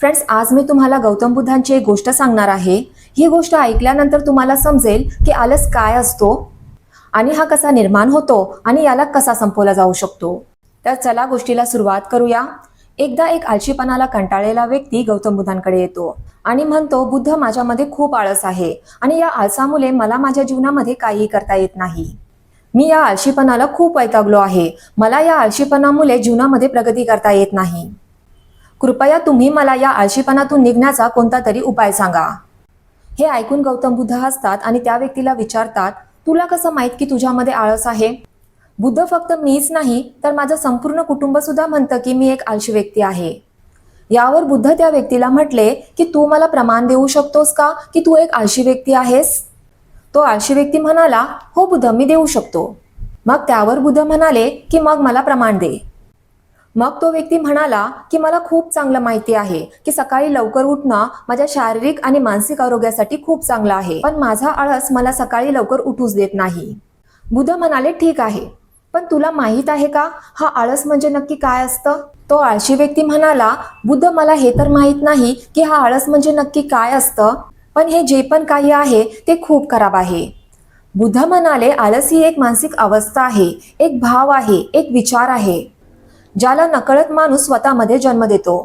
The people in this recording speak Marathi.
फ्रेंड्स, आज मी तुम्हाला गौतम बुद्धांची एक गोष्ट सांगणार आहे. ही गोष्ट ऐकल्यानंतर तुम्हाला समजेल की आलस काय असतो आणि हा कसा निर्माण होतो आणि याला कसा संपवला जाऊ शकतो. तर चला गोष्टीला सुरुवात करूया. एकदा एक आळशीपणाला कंटाळलेला व्यक्ती गौतम बुद्धांकडे येतो आणि म्हणतो, बुद्ध, माझ्यामध्ये खूप आळस आहे आणि या आळसामुळे मला माझ्या जीवनामध्ये काहीही करता येत नाही. मी या आळशीपणाला खूप वैतागलो आहे. मला या आळशीपणामुळे जीवनामध्ये प्रगती करता येत नाही. कृपया तुम्ही मला या आळशीपणातून निघण्याचा कोणता तरी उपाय सांगा. हे ऐकून गौतम बुद्ध हसतात आणि त्या व्यक्तीला विचारतात, तुला कसं माहित की तुझ्यामध्ये आळस आहे? बुद्ध, फक्त मीच नाही तर माझं संपूर्ण कुटुंब सुद्धा म्हणतं की मी एक आळशी व्यक्ती आहे. यावर बुद्ध त्या व्यक्तीला म्हटले की तू मला प्रमाण देऊ शकतोस का की तू एक आळशी व्यक्ती आहेस? तो आळशी व्यक्ती म्हणाला, हो बुद्ध, मी देऊ शकतो. मग त्यावर बुद्ध म्हणाले की मग मला प्रमाण दे. मग तो व्यक्ती म्हणाला की मला खूप चांगलं माहिती आहे की सकाळी लवकर उठणं माझ्या शारीरिक आणि मानसिक आरोग्यासाठी खूप चांगलं आहे, पण माझा आळस मला सकाळी लवकर उठूच देत नाही. बुद्ध म्हणाले, ठीक आहे, पण तुला माहित आहे का हा आळस म्हणजे नक्की काय असतं? तो आळशी व्यक्ती म्हणाला, बुद्ध, मला हे तर माहित नाही की हा आळस म्हणजे नक्की काय असतं, पण हे जे पण काही आहे ते खूप खराब आहे. बुद्ध म्हणाले, आळस ही एक मानसिक अवस्था आहे, एक भाव आहे, एक विचार आहे, ज्याला नकळत माणूस स्वतःमध्ये जन्म देतो.